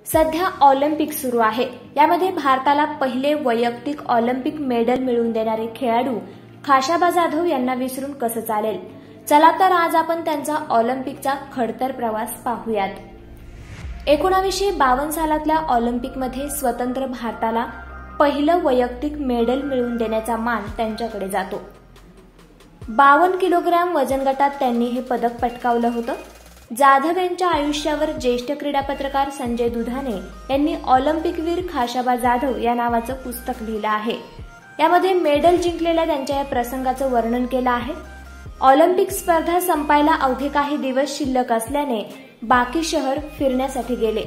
सध्या ऑलिम्पिक सुरू आहे। यामध्ये भारताला पहिले वैयक्तिक ऑलिम्पिक मेडल मिळवून देणारे खेळाडू खाशाबा जाधव यांना विसरून कसं चालेल। चला तर आज आपण त्यांचा ऑलिम्पिकचा खडतर प्रवास पाहूयात। 1952 सालातल्या ऑलिम्पिकमध्ये स्वतंत्र भारताला पहिलं वैयक्तिक मेडल मिळवून देण्याचा मान त्यांच्याकडे जातो। 52 किलोग्रॅम वजन गटात त्यांनी हे पदक पटकावलं होतं। जाधव यांच्या आयुष्यावर ज्येष्ठ क्रीडा पत्रकार संजय दुधाणे यांनी ऑलिम्पिकवीर खाशाबा जाधव या नावाचं पुस्तक लिहिलं आहे। यामध्ये मेडल जिंकलेल्या त्यांच्या या प्रसंगाचं वर्णन केलं आहे। ऑलिम्पिक स्पर्धा संपायला अवघे काही दिवस शिल्लक असल्याने बाकी शहर फिरण्यासाठी गेले,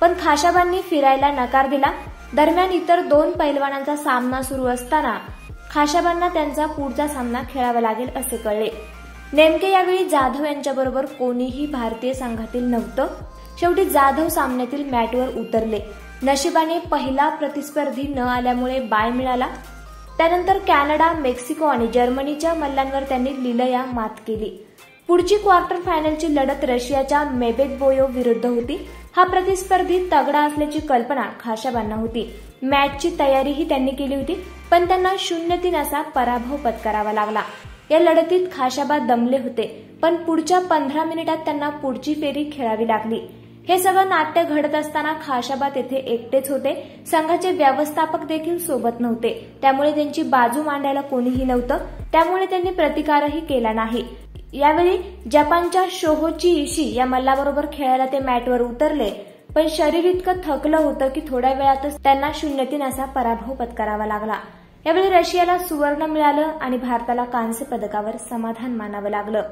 पण खाशाबांनी फिरायला नकार दिला। दरम्यान इतर 2 पैलवानांचा सामना सुरू असताना खाशाबांना त्यांचा पुढचा सामना खेळावा लागेल असे कळले। नेमके यावेळी जाधव यांच्याबरोबर कोणीही भारतीय संघातील नव्हतं। शेवटी जाधव सामन्यातील मॅटवर उतरले। नशिबाने पहिला प्रतिस्पर्धी न आल्यामुळे बाय मिळाला। त्यानंतर कॅनडा, मेक्सिको आणि जर्मनीच्या मल्लांवर त्यांनी लिलया मात केली। पुढची क्वार्टर फायनलची लढत रशियाच्या मेबेकबोयोव विरुद्ध होती। हा प्रतिस्पर्धी तगडा असल्याची कल्पना खाशाबांना होती। मॅचची तयारीही त्यांनी केली होती, पण त्यांना 0-3 असा पराभव पत्करावा लागला। या लढतीत खाशाबा दमले होते, पण पुढच्या 15 मिनिटात त्यांना पुढची फेरी खेळावी लागली। हे सगळं नाट्य घडत असताना खाशाबा तेथे एकटेच होते। संघाचे व्यवस्थापक देखील सोबत नव्हते, त्यामुळे त्यांची बाजू मांडायला कोणीही नव्हतं। त्यामुळे त्यांनी प्रतिकारही केला नाही। यावेळी जपानच्या शोहोची इशी या मल्लाबरोबर खेळायला ते मॅटवर उतरले, पण शरीर इतकं थकलं होतं की थोड्या वेळातच त्यांना 0-3 असा पराभव पत्करावा लागला। यावेळी रशियाला सुवर्ण मिळालं आणि भारताला कांस्य पदकावर समाधान मानावं लागलं।